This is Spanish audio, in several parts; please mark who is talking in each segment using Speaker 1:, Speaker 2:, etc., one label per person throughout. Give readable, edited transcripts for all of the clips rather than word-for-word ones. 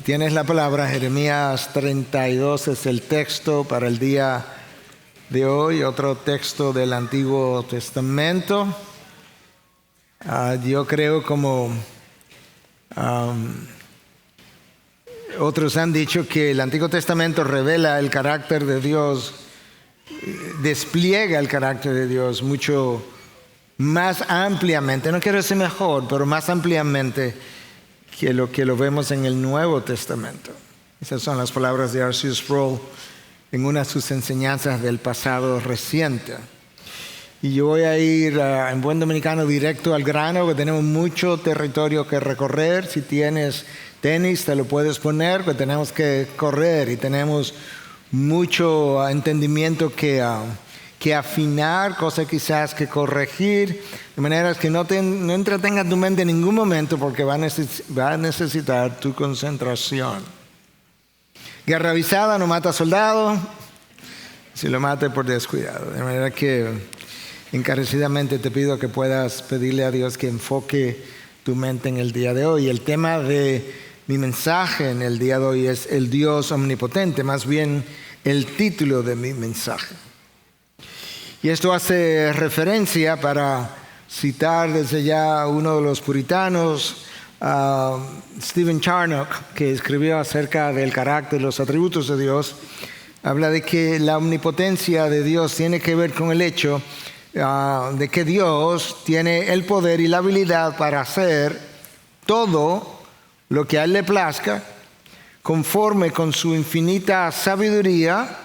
Speaker 1: tienes la palabra, Jeremías 32 es el texto para el día de hoy, otro texto del Antiguo Testamento. Yo creo como otros han dicho que el Antiguo Testamento revela el carácter de Dios, despliega el carácter de Dios mucho más ampliamente, no quiero decir mejor, pero más ampliamente que lo vemos en el Nuevo Testamento. Esas son las palabras de R.C. Sproul en una de sus enseñanzas del pasado reciente. Y yo voy a ir en buen dominicano directo al grano, porque tenemos mucho territorio que recorrer. Si tienes tenis te lo puedes poner, porque tenemos que correr y tenemos mucho entendimiento que afinar, cosas quizás que corregir, de manera que no entretengas tu mente en ningún momento, porque va a necesitar tu concentración. Guerra avisada no mata soldado, si lo mate por descuidado. De manera que encarecidamente te pido que puedas pedirle a Dios que enfoque tu mente en el día de hoy. El tema de mi mensaje en el día de hoy es el Dios omnipotente, más bien el título de mi mensaje. Y esto hace referencia, para citar desde ya uno de los puritanos, Stephen Charnock, que escribió acerca del carácter y los atributos de Dios. Habla de que la omnipotencia de Dios tiene que ver con el hecho de que Dios tiene el poder y la habilidad para hacer todo lo que a Él le plazca, conforme con su infinita sabiduría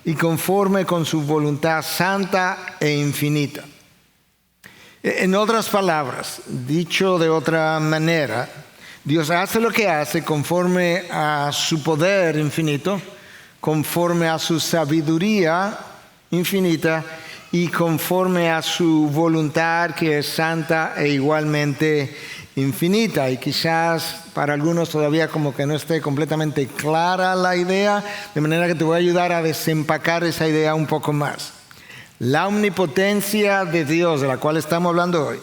Speaker 1: y conforme con su voluntad santa e infinita. En otras palabras, dicho de otra manera, Dios hace lo que hace conforme a su poder infinito, conforme a su sabiduría infinita y conforme a su voluntad, que es santa e igualmente infinita. Y quizás para algunos todavía como que no esté completamente clara la idea, de manera que te voy a ayudar a desempacar esa idea un poco más. La omnipotencia de Dios, de la cual estamos hablando hoy,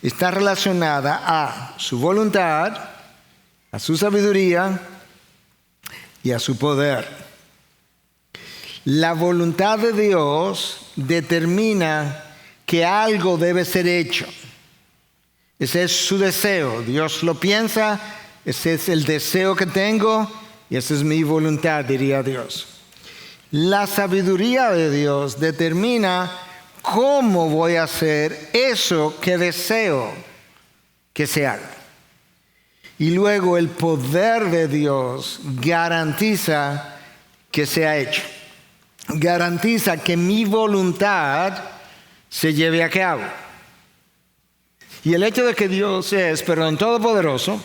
Speaker 1: está relacionada a su voluntad, a su sabiduría y a su poder. La voluntad de Dios determina que algo debe ser hecho. Ese es su deseo. Dios lo piensa, ese es el deseo que tengo y esa es mi voluntad, diría Dios. La sabiduría de Dios determina cómo voy a hacer eso que deseo que se haga. Y luego el poder de Dios garantiza que sea hecho. Garantiza que mi voluntad se lleve a cabo. Y el hecho de que Dios es, perdón, todopoderoso,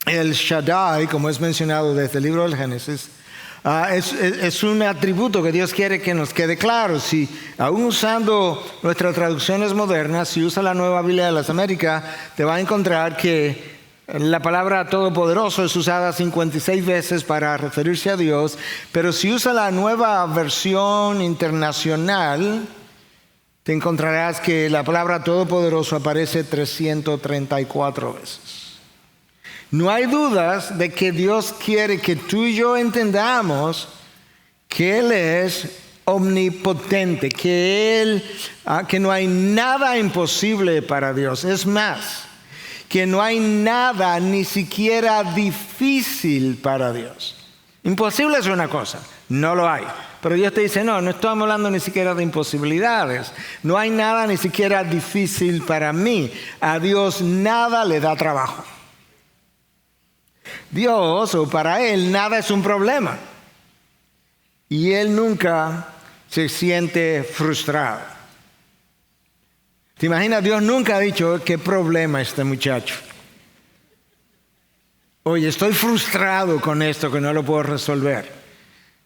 Speaker 1: el Shaddai, como es mencionado desde el libro del Génesis, es un atributo que Dios quiere que nos quede claro. Si aún usando nuestras traducciones modernas, si usa la Nueva Biblia de las Américas, te va a encontrar que la palabra todopoderoso es usada 56 veces para referirse a Dios, pero si usa la Nueva Versión Internacional, te encontrarás que la palabra todopoderoso aparece 334 veces. No hay dudas de que Dios quiere que tú y yo entendamos que Él es omnipotente, que no hay nada imposible para Dios. Es más, que no hay nada ni siquiera difícil para Dios. Imposible es una cosa, no lo hay. Pero Dios te dice, no estamos hablando ni siquiera de imposibilidades. No hay nada ni siquiera difícil para mí. A Dios nada le da trabajo. Dios, o para Él, nada es un problema. Y Él nunca se siente frustrado. ¿Te imaginas? Dios nunca ha dicho, ¿qué problema este muchacho? Oye, estoy frustrado con esto que no lo puedo resolver.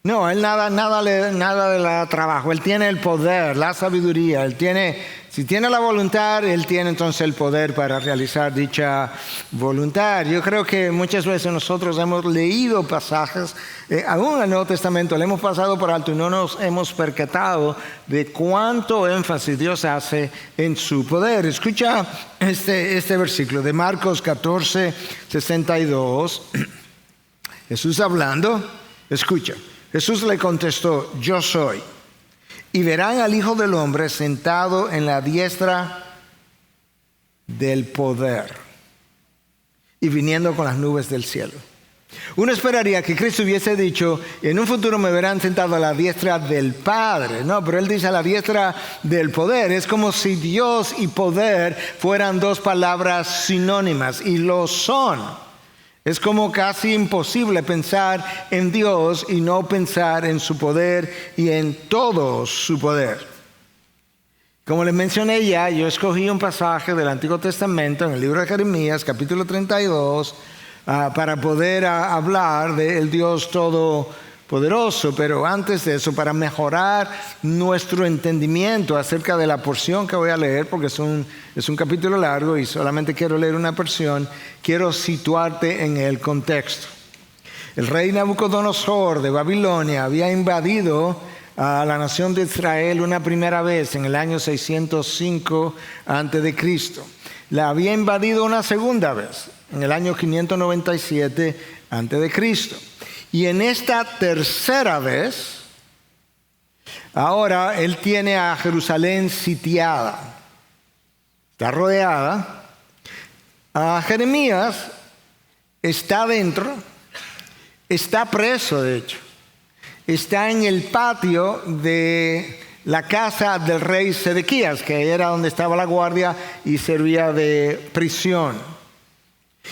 Speaker 1: No, Él nada le da trabajo. Él tiene el poder, la sabiduría. Si tiene la voluntad, Él tiene entonces el poder para realizar dicha voluntad. Yo creo que muchas veces nosotros hemos leído pasajes, aún en el Nuevo Testamento, le hemos pasado por alto y no nos hemos percatado de cuánto énfasis Dios hace en su poder. Escucha este versículo de Marcos 14, 62. Jesús hablando, escucha. Jesús le contestó, yo soy. Y verán al Hijo del Hombre sentado en la diestra del poder y viniendo con las nubes del cielo. Uno esperaría que Cristo hubiese dicho, en un futuro me verán sentado a la diestra del Padre. No, pero Él dice a la diestra del poder. Es como si Dios y poder fueran dos palabras sinónimas, y lo son. Es como casi imposible pensar en Dios y no pensar en su poder y en todo su poder. Como les mencioné ya, yo escogí un pasaje del Antiguo Testamento en el libro de Jeremías, capítulo 32, para poder hablar del Dios Todopoderoso. Pero antes de eso, para mejorar nuestro entendimiento acerca de la porción que voy a leer, porque es un capítulo largo y solamente quiero leer una porción, quiero situarte en el contexto. El rey Nabucodonosor de Babilonia había invadido a la nación de Israel una primera vez en el año 605 a.C. La había invadido una segunda vez en el año 597 a.C. Y en esta tercera vez, ahora él tiene a Jerusalén sitiada. Está rodeada. Jeremías está dentro, está preso de hecho. Está en el patio de la casa del rey Sedequías, que era donde estaba la guardia y servía de prisión.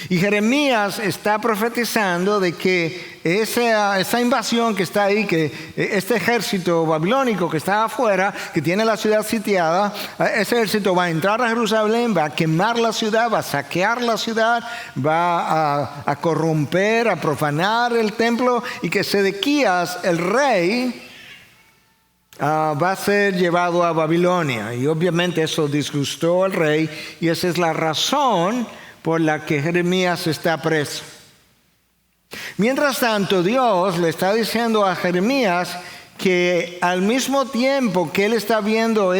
Speaker 1: Y Jeremías está profetizando de que esa invasión que está ahí, que este ejército babilónico que está afuera, que tiene la ciudad sitiada, ese ejército va a entrar a Jerusalén, va a quemar la ciudad, va a saquear la ciudad, va a corromper, a profanar el templo, y que Sedequías, el rey, va a ser llevado a Babilonia. Y obviamente eso disgustó al rey, y esa es la razón por la que Jeremías está preso. Mientras tanto, Dios le está diciendo a Jeremías que al mismo tiempo que él está viendo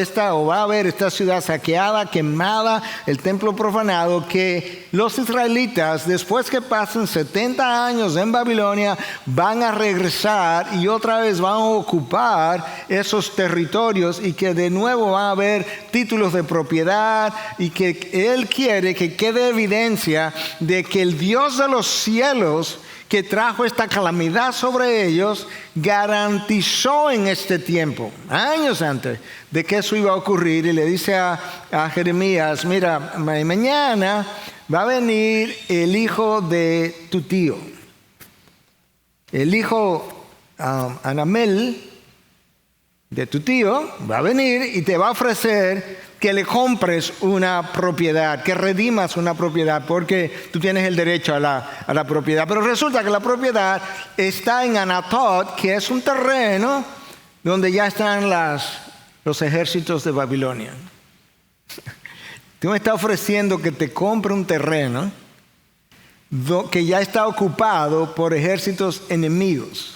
Speaker 1: va a ver esta ciudad saqueada, quemada, el templo profanado, que los israelitas, después que pasen 70 años en Babilonia, van a regresar y otra vez van a ocupar esos territorios, y que de nuevo van a haber títulos de propiedad, y que él quiere que quede evidencia de que el Dios de los cielos, que trajo esta calamidad sobre ellos, garantizó en este tiempo, años antes de que eso iba a ocurrir, y le dice a Jeremías, mira, mañana va a venir el hijo de tu tío, el hijo Anamel de tu tío, va a venir y te va a ofrecer que le compres una propiedad, que redimas una propiedad, porque tú tienes el derecho a la propiedad. Pero resulta que la propiedad está en Anatot, que es un terreno donde ya están los ejércitos de Babilonia. Tú me estás ofreciendo que te compre un terreno que ya está ocupado por ejércitos enemigos.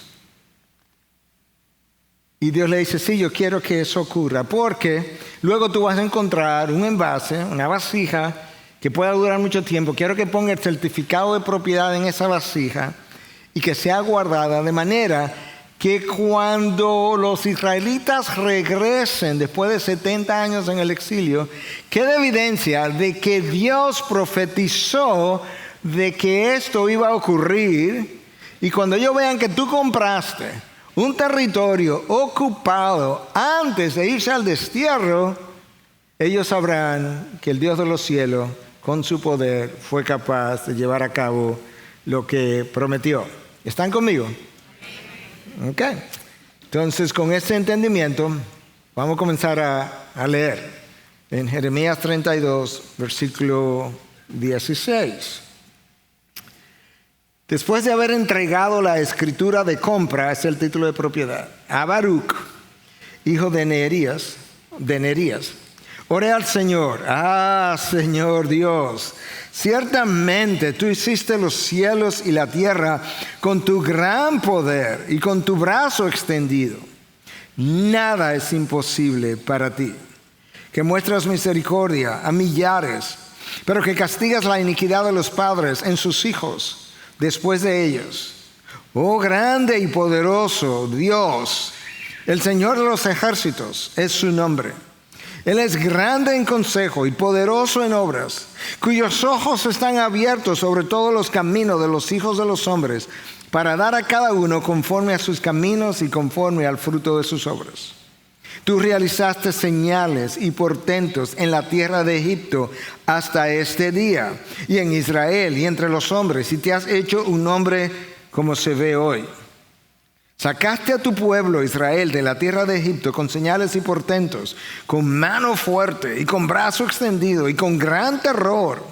Speaker 1: Y Dios le dice, sí, yo quiero que eso ocurra, porque luego tú vas a encontrar un envase, una vasija, que pueda durar mucho tiempo. Quiero que ponga el certificado de propiedad en esa vasija y que sea guardada, de manera que cuando los israelitas regresen después de 70 años en el exilio, quede evidencia de que Dios profetizó de que esto iba a ocurrir. Y cuando ellos vean que tú compraste un territorio ocupado antes de irse al destierro, ellos sabrán que el Dios de los cielos, con su poder, fue capaz de llevar a cabo lo que prometió. ¿Están conmigo? Ok. Entonces, con este entendimiento, vamos a comenzar a leer en Jeremías 32, versículo 16. Después de haber entregado la escritura de compra, es el título de propiedad, a Baruch, hijo de Nerías, oré al Señor, Señor Dios, ciertamente tú hiciste los cielos y la tierra con tu gran poder y con tu brazo extendido. Nada es imposible para ti, que muestras misericordia a millares, pero que castigas la iniquidad de los padres en sus hijos después de ellos, Oh grande y poderoso Dios, el Señor de los ejércitos es su nombre. Él es grande en consejo y poderoso en obras, cuyos ojos están abiertos sobre todos los caminos de los hijos de los hombres, para dar a cada uno conforme a sus caminos y conforme al fruto de sus obras. Tú realizaste señales y portentos en la tierra de Egipto hasta este día, y en Israel y entre los hombres, y te has hecho un nombre como se ve hoy. Sacaste a tu pueblo Israel de la tierra de Egipto con señales y portentos, con mano fuerte y con brazo extendido y con gran terror.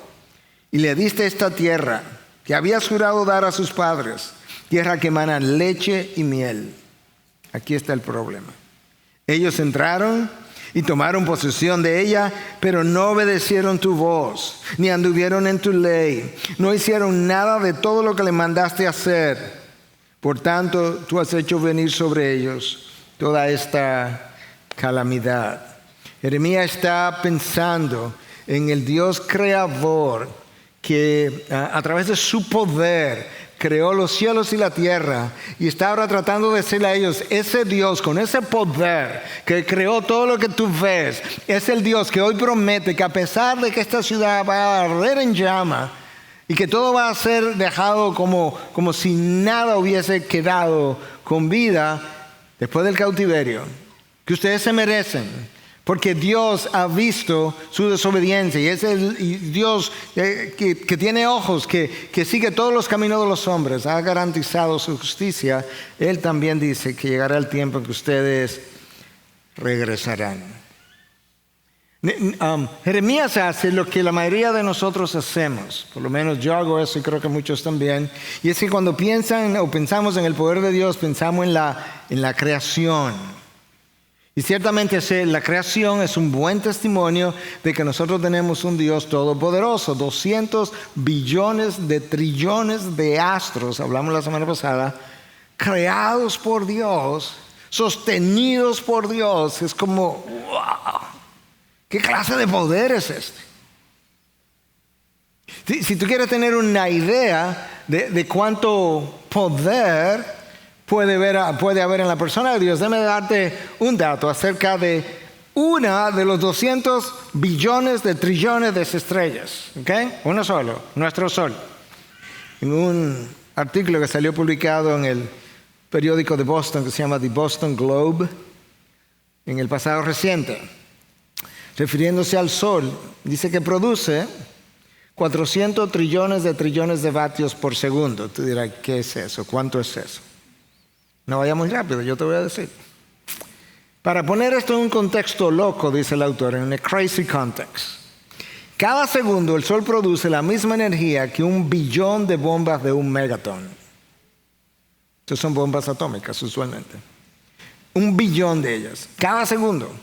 Speaker 1: Y le diste esta tierra que habías jurado dar a sus padres, tierra que emana leche y miel. Aquí está el problema. Ellos entraron y tomaron posesión de ella, pero no obedecieron tu voz, ni anduvieron en tu ley. No hicieron nada de todo lo que le mandaste hacer. Por tanto, tú has hecho venir sobre ellos toda esta calamidad. Jeremías está pensando en el Dios creador que a través de su poder creó los cielos y la tierra, y está ahora tratando de decirle a ellos: ese Dios con ese poder que creó todo lo que tú ves, es el Dios que hoy promete que a pesar de que esta ciudad va a arder en llama y que todo va a ser dejado como si nada hubiese quedado con vida después del cautiverio, que ustedes se merecen, porque Dios ha visto su desobediencia, y es el Dios que tiene ojos, que sigue todos los caminos de los hombres, ha garantizado su justicia. Él también dice que llegará el tiempo en que ustedes regresarán. Jeremías hace lo que la mayoría de nosotros hacemos, por lo menos yo hago eso y creo que muchos también, y es que cuando pensamos en el poder de Dios, pensamos en la creación. Y ciertamente la creación es un buen testimonio de que nosotros tenemos un Dios todopoderoso. 200 billones de trillones de astros, hablamos la semana pasada, creados por Dios, sostenidos por Dios. Es como, wow, ¿qué clase de poder es este? Si tú quieres tener una idea de cuánto poder puede haber en la persona de Dios, déjame darte un dato acerca de una de los 200 billones de trillones de estrellas. ¿Okay? Uno solo, nuestro Sol. En un artículo que salió publicado en el periódico de Boston que se llama The Boston Globe en el pasado reciente, refiriéndose al Sol, dice que produce 400 trillones de vatios por segundo. Tú dirás, ¿qué es eso? ¿Cuánto es eso? No vaya muy rápido, yo te voy a decir. Para poner esto en un contexto loco, dice el autor, en un crazy context. Cada segundo el Sol produce la misma energía que 1 billón de bombas de 1 megatón. Estas son bombas atómicas usualmente. 1 billón de ellas, cada segundo.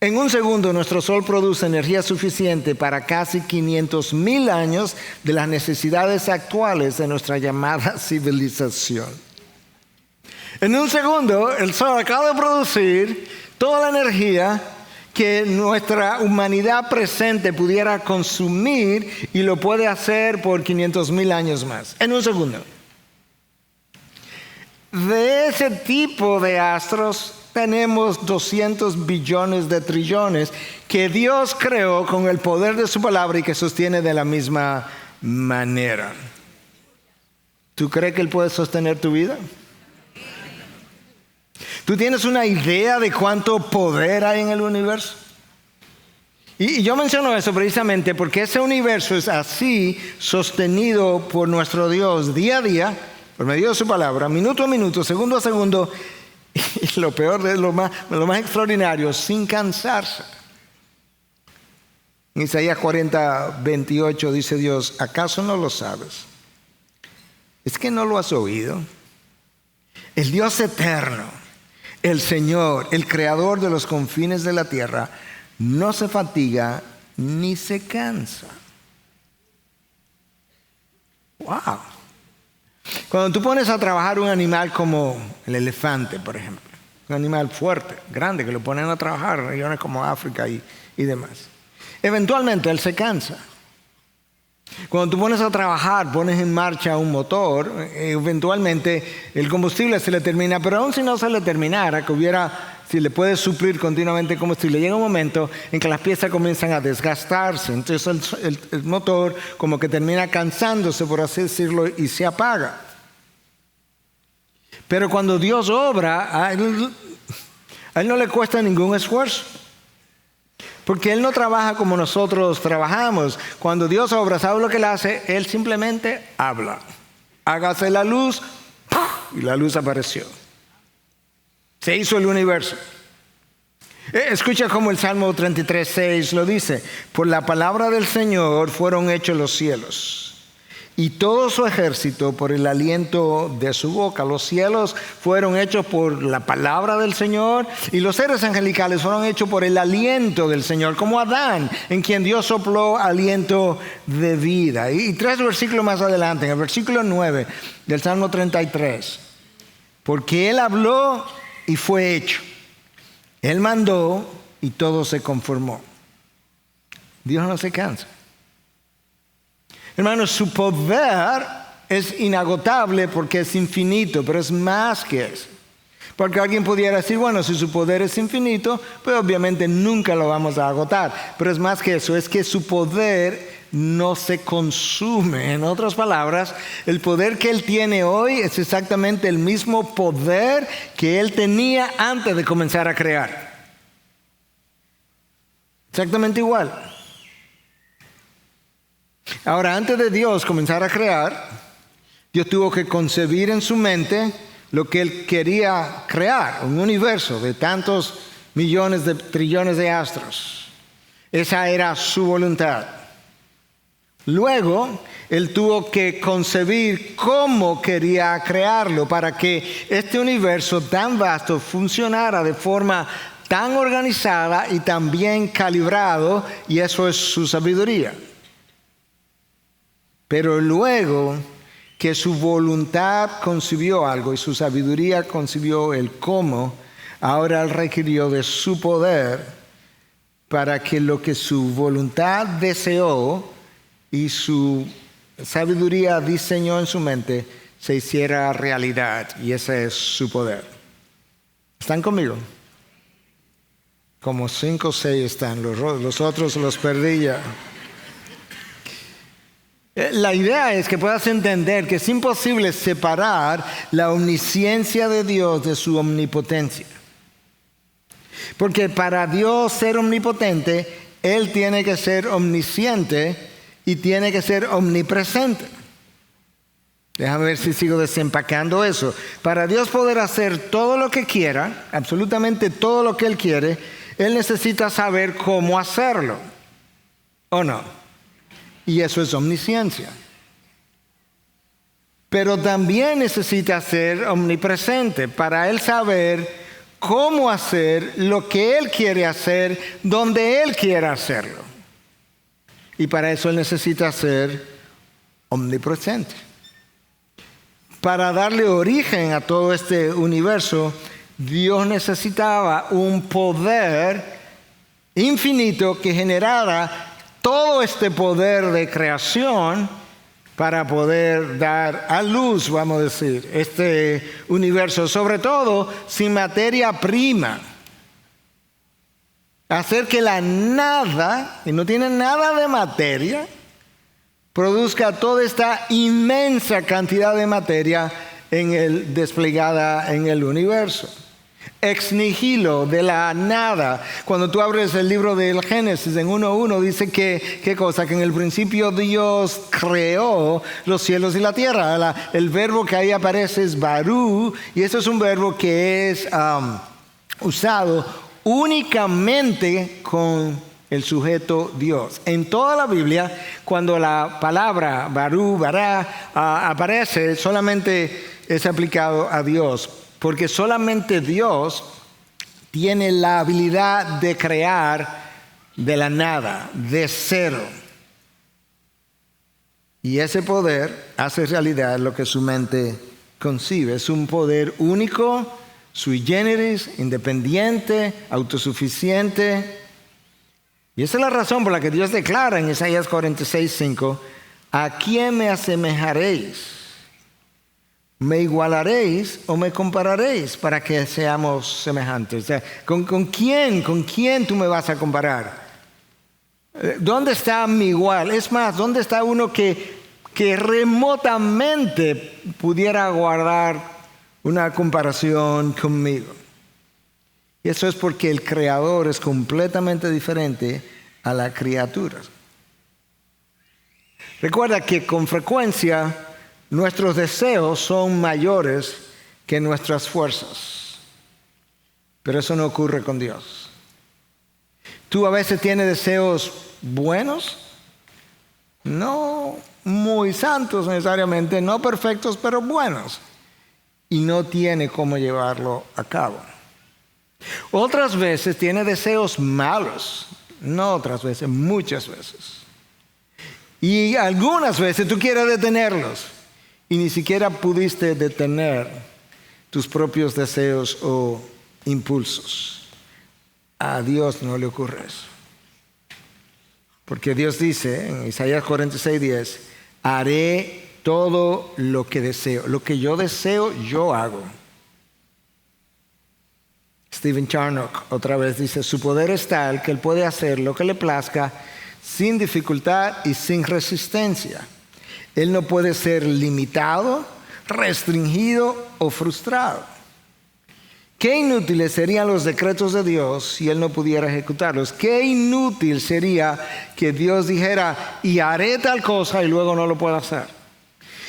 Speaker 1: En un segundo nuestro Sol produce energía suficiente para casi 500,000 años de las necesidades actuales de nuestra llamada civilización. En un segundo, el Sol acaba de producir toda la energía que nuestra humanidad presente pudiera consumir, y lo puede hacer por 500,000 años más. En un segundo. De ese tipo de astros tenemos 200 billones de trillones que Dios creó con el poder de su palabra y que sostiene de la misma manera. ¿Tú crees que Él puede sostener tu vida? ¿Tú tienes una idea de cuánto poder hay en el universo? Y yo menciono eso precisamente porque ese universo es así sostenido por nuestro Dios día a día, por medio de su palabra, minuto a minuto, segundo a segundo, y lo peor de lo más extraordinario, sin cansarse. En Isaías 40:28 dice Dios: ¿acaso no lo sabes? ¿Es que no lo has oído? El Dios eterno, el Señor, el creador de los confines de la tierra, no se fatiga ni se cansa. Wow. Cuando tú pones a trabajar un animal como el elefante, por ejemplo, un animal fuerte, grande, que lo ponen a trabajar en regiones como África y demás, eventualmente él se cansa. Cuando tú pones a trabajar, pones en marcha un motor, eventualmente el combustible se le termina, pero aún si no se le terminara, si le puedes suplir continuamente combustible, llega un momento en que las piezas comienzan a desgastarse, entonces el motor como que termina cansándose, por así decirlo, y se apaga. Pero cuando Dios obra, a él no le cuesta ningún esfuerzo. Porque Él no trabaja como nosotros trabajamos. Cuando Dios obra, ¿sabe lo que Él hace? Él simplemente habla. Hágase la luz, y la luz apareció. Se hizo el universo. Escucha cómo el Salmo 33:6 lo dice. Por la palabra del Señor fueron hechos los cielos, y todo su ejército por el aliento de su boca. Los cielos fueron hechos por la palabra del Señor, y los seres angelicales fueron hechos por el aliento del Señor, como Adán, en quien Dios sopló aliento de vida. Y 3 versículos más adelante, en el versículo 9 del Salmo 33, porque Él habló y fue hecho. Él mandó y todo se conformó. Dios no se cansa. Hermanos, su poder es inagotable porque es infinito, pero es más que eso. Porque alguien pudiera decir, bueno, si su poder es infinito, pues obviamente nunca lo vamos a agotar. Pero es más que eso, es que su poder no se consume. En otras palabras, el poder que Él tiene hoy es exactamente el mismo poder que Él tenía antes de comenzar a crear. Exactamente igual. Ahora, antes de Dios comenzar a crear, Dios tuvo que concebir en su mente lo que Él quería crear, un universo de tantos millones de trillones de astros. Esa era su voluntad. Luego, Él tuvo que concebir cómo quería crearlo para que este universo tan vasto funcionara de forma tan organizada y tan bien calibrado, y eso es su sabiduría. Pero luego que su voluntad concibió algo y su sabiduría concibió el cómo, ahora Él requirió de su poder para que lo que su voluntad deseó y su sabiduría diseñó en su mente se hiciera realidad. Y ese es su poder. ¿Están conmigo? Como 5 o 6 están, los otros los perdí ya. La idea es que puedas entender que es imposible separar la omnisciencia de Dios de su omnipotencia. Porque para Dios ser omnipotente, Él tiene que ser omnisciente y tiene que ser omnipresente. Déjame ver si sigo desempacando eso. Para Dios poder hacer todo lo que quiera, absolutamente todo lo que Él quiere, Él necesita saber cómo hacerlo. ¿O no? Y eso es omnisciencia. Pero también necesita ser omnipresente para Él saber cómo hacer lo que Él quiere hacer, donde Él quiera hacerlo. Y para eso Él necesita ser omnipresente. Para darle origen a todo este universo, Dios necesitaba un poder infinito que generara todo este poder de creación para poder dar a luz, vamos a decir, este universo, sobre todo sin materia prima. Hacer que la nada, y no tiene nada de materia, produzca toda esta inmensa cantidad de materia desplegada en el universo. Ex nihilo, de la nada. Cuando tú abres el libro del Génesis en 1:1 dice que, ¿qué cosa? Que en el principio Dios creó los cielos y la tierra. El verbo que ahí aparece es barú, y eso es un verbo que es usado únicamente con el sujeto Dios. En toda la Biblia, cuando la palabra barú, bará aparece, solamente es aplicado a Dios. Porque solamente Dios tiene la habilidad de crear de la nada, de cero. Y ese poder hace realidad lo que su mente concibe. Es un poder único, sui generis, independiente, autosuficiente. Y esa es la razón por la que Dios declara en Isaías 46:5: ¿a quién me asemejaréis? ¿Me igualaréis o me compararéis para que seamos semejantes? O sea, ¿con quién tú me vas a comparar? ¿Dónde está mi igual? Es más, ¿dónde está uno que remotamente pudiera guardar una comparación conmigo? Y eso es porque el Creador es completamente diferente a la criatura. Recuerda que con frecuencia nuestros deseos son mayores que nuestras fuerzas. Pero eso no ocurre con Dios. Tú a veces tienes deseos buenos, no muy santos necesariamente, no perfectos, pero buenos. Y no tiene cómo llevarlo a cabo. Otras veces tiene deseos malos. No otras veces, muchas veces. Y algunas veces tú quieres detenerlos. Y ni siquiera pudiste detener tus propios deseos o impulsos. A Dios no le ocurre eso. Porque Dios dice en Isaías 46:10, haré todo lo que deseo. Lo que yo deseo, yo hago. Stephen Charnock otra vez dice, su poder es tal que Él puede hacer lo que le plazca sin dificultad y sin resistencia. Él no puede ser limitado, restringido o frustrado. Qué inútiles serían los decretos de Dios si Él no pudiera ejecutarlos. Qué inútil sería que Dios dijera, y haré tal cosa y luego no lo pueda hacer.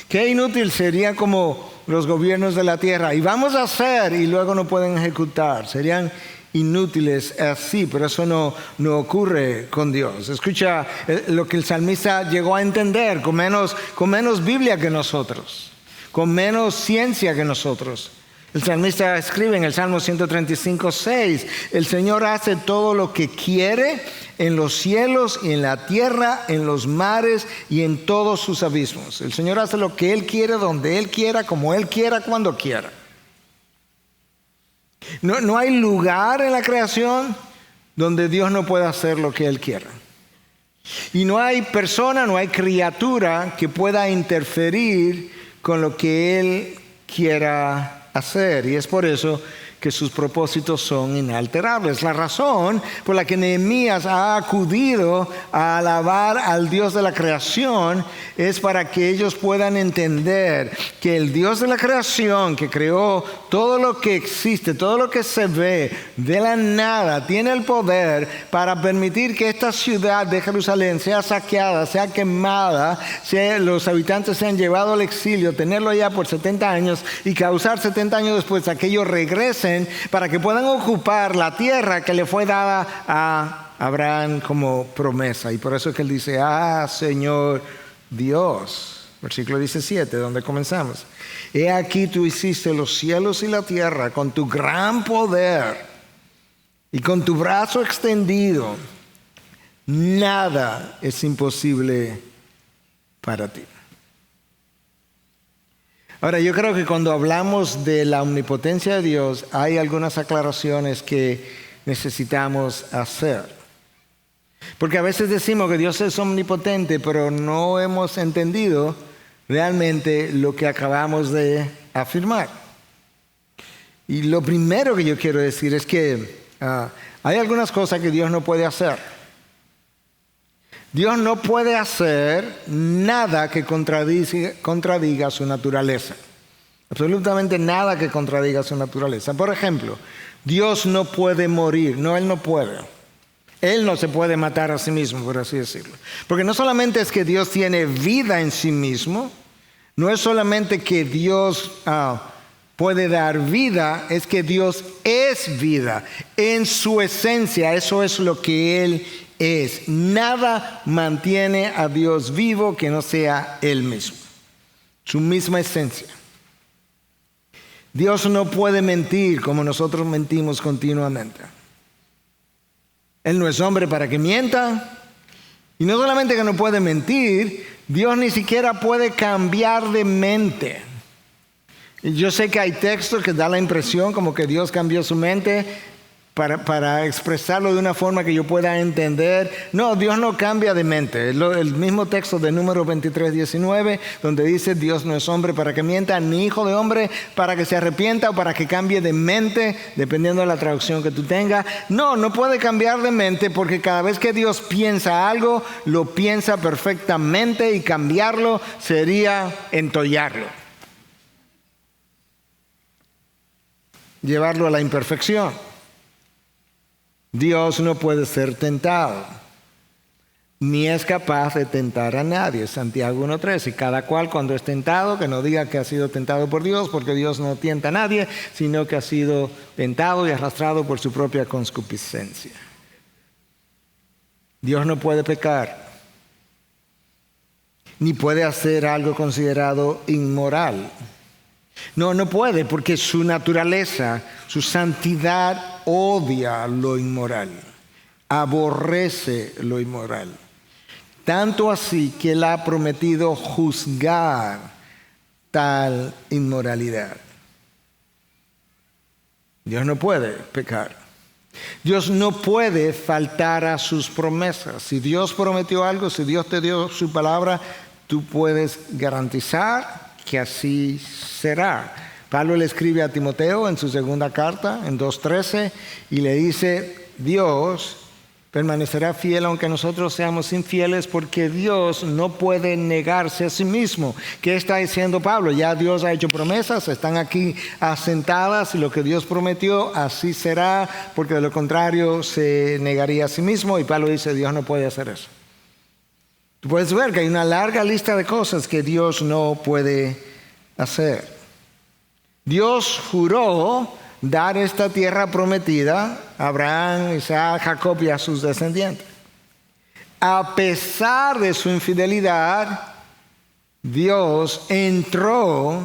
Speaker 1: Qué inútil sería como los gobiernos de la tierra, y vamos a hacer y luego no pueden ejecutar. Serían inútiles así, pero eso no ocurre con Dios. Escucha lo que el salmista llegó a entender con menos Biblia que nosotros, con menos ciencia que nosotros. El salmista escribe en el Salmo 135:6, el Señor hace todo lo que quiere en los cielos y en la tierra, en los mares y en todos sus abismos. El Señor hace lo que Él quiere, donde Él quiera, como Él quiera, cuando quiera. No hay lugar en la creación donde Dios no pueda hacer lo que Él quiera. Y no hay persona, no hay criatura que pueda interferir con lo que Él quiera hacer. Y es por eso que sus propósitos son inalterables. La razón por la que Nehemías ha acudido a alabar al Dios de la creación es para que ellos puedan entender que el Dios de la creación, que creó todo lo que existe, todo lo que se ve de la nada, tiene el poder para permitir que esta ciudad de Jerusalén sea saqueada, sea quemada, los habitantes sean llevados al exilio, tenerlo allá por 70 años y causar 70 años después a que ellos regresen para que puedan ocupar la tierra que le fue dada a Abraham como promesa. Y por eso es que él dice, Señor Dios, versículo 17, donde comenzamos. He aquí tú hiciste los cielos y la tierra con tu gran poder y con tu brazo extendido. Nada es imposible para ti. Ahora, yo creo que cuando hablamos de la omnipotencia de Dios, hay algunas aclaraciones que necesitamos hacer. Porque a veces decimos que Dios es omnipotente, pero no hemos entendido realmente lo que acabamos de afirmar. Y lo primero que yo quiero decir es que hay algunas cosas que Dios no puede hacer. Dios no puede hacer nada que contradiga su naturaleza. Absolutamente nada que contradiga su naturaleza. Por ejemplo, Dios no puede morir. No, Él no puede. Él no se puede matar a sí mismo, por así decirlo. Porque no solamente es que Dios tiene vida en sí mismo, no es solamente que Dios puede dar vida, es que Dios es vida. En su esencia, eso es lo que Él es. Nada mantiene a Dios vivo que no sea Él mismo. Su misma esencia. Dios no puede mentir como nosotros mentimos continuamente. Él no es hombre para que mienta. Y no solamente que no puede mentir, Dios ni siquiera puede cambiar de mente. Y yo sé que hay textos que dan la impresión como que Dios cambió su mente. para expresarlo de una forma que yo pueda entender. No, Dios no cambia de mente. El mismo texto de Números 23:19, donde dice: Dios no es hombre para que mienta, ni hijo de hombre para que se arrepienta o para que cambie de mente, dependiendo de la traducción que tú tengas. No puede cambiar de mente, porque cada vez que Dios piensa algo, lo piensa perfectamente, y cambiarlo sería entollarlo, llevarlo a la imperfección. Dios no puede ser tentado, ni es capaz de tentar a nadie. Santiago 1:3. Y cada cual, cuando es tentado, que no diga que ha sido tentado por Dios, porque Dios no tienta a nadie, sino que ha sido tentado y arrastrado por su propia concupiscencia. Dios no puede pecar, ni puede hacer algo considerado inmoral. No puede, porque su naturaleza, su santidad, odia lo inmoral, aborrece lo inmoral. Tanto así que Él ha prometido juzgar tal inmoralidad. Dios no puede pecar. Dios no puede faltar a sus promesas. Si Dios prometió algo, si Dios te dio su palabra, tú puedes garantizar que así será. Pablo le escribe a Timoteo en su segunda carta, en 2:13, y le dice: Dios permanecerá fiel aunque nosotros seamos infieles, porque Dios no puede negarse a sí mismo. ¿Qué está diciendo Pablo? Ya Dios ha hecho promesas, están aquí asentadas, y lo que Dios prometió, así será, porque de lo contrario se negaría a sí mismo. Y Pablo dice: Dios no puede hacer eso. Tú puedes ver que hay una larga lista de cosas que Dios no puede hacer. Dios juró dar esta tierra prometida a Abraham, Isaac, Jacob y a sus descendientes. A pesar de su infidelidad, Dios entró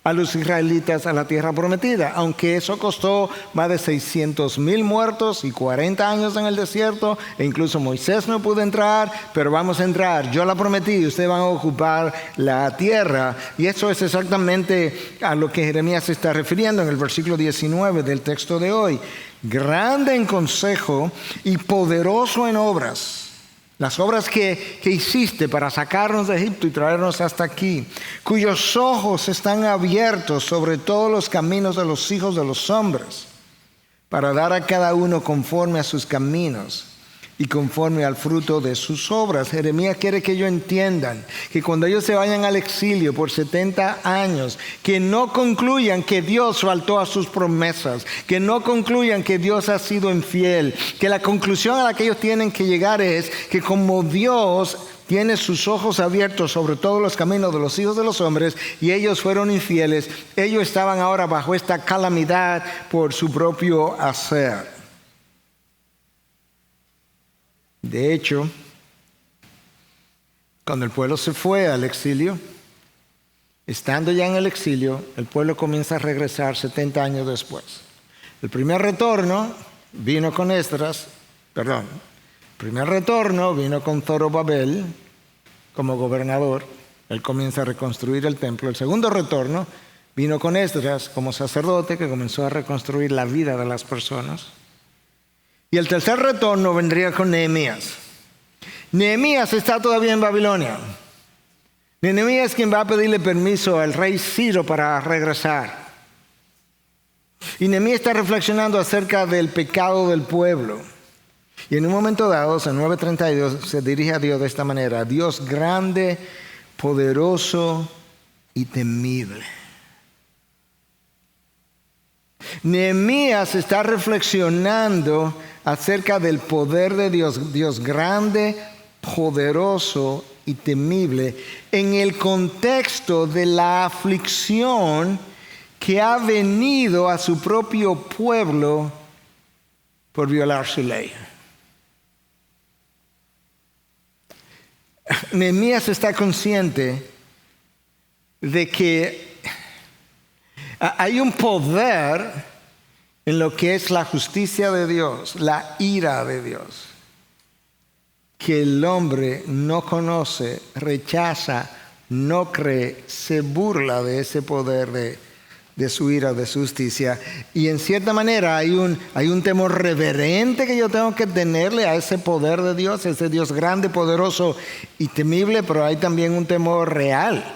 Speaker 1: a los israelitas a la tierra prometida, aunque eso costó más de 600,000 muertos y 40 años en el desierto, e incluso Moisés no pudo entrar. Pero vamos a entrar, yo la prometí, y ustedes van a ocupar la tierra. Y eso es exactamente a lo que Jeremías se está refiriendo en el versículo 19 del texto de hoy. Grande en consejo y poderoso en obras. Las obras que hiciste para sacarnos de Egipto y traernos hasta aquí, cuyos ojos están abiertos sobre todos los caminos de los hijos de los hombres, para dar a cada uno conforme a sus caminos y conforme al fruto de sus obras. Jeremías quiere que ellos entiendan que cuando ellos se vayan al exilio por 70 años, que no concluyan que Dios faltó a sus promesas, que no concluyan que Dios ha sido infiel, que la conclusión a la que ellos tienen que llegar es que como Dios tiene sus ojos abiertos sobre todos los caminos de los hijos de los hombres, y ellos fueron infieles, ellos estaban ahora bajo esta calamidad por su propio hacer. De hecho, cuando el pueblo se fue al exilio, estando ya en el exilio, el pueblo comienza a regresar 70 años después. El primer retorno vino con Zorobabel como gobernador. Él comienza a reconstruir el templo. El segundo retorno vino con Esdras como sacerdote, que comenzó a reconstruir la vida de las personas. Y el tercer retorno vendría con Nehemías. Nehemías está todavía en Babilonia. Nehemías es quien va a pedirle permiso al rey Ciro para regresar. Y Nehemías está reflexionando acerca del pecado del pueblo. Y en un momento dado, en 9:32, se dirige a Dios de esta manera: Dios grande, poderoso y temible. Nehemías está reflexionando acerca del poder de Dios, Dios grande, poderoso y temible, en el contexto de la aflicción que ha venido a su propio pueblo por violar su ley. Nehemías está consciente de que hay un poder en lo que es la justicia de Dios, la ira de Dios, que el hombre no conoce, rechaza, no cree, se burla de ese poder de su ira, de su justicia. Y en cierta manera hay un temor reverente que yo tengo que tenerle a ese poder de Dios, ese Dios grande, poderoso y temible, pero hay también un temor real.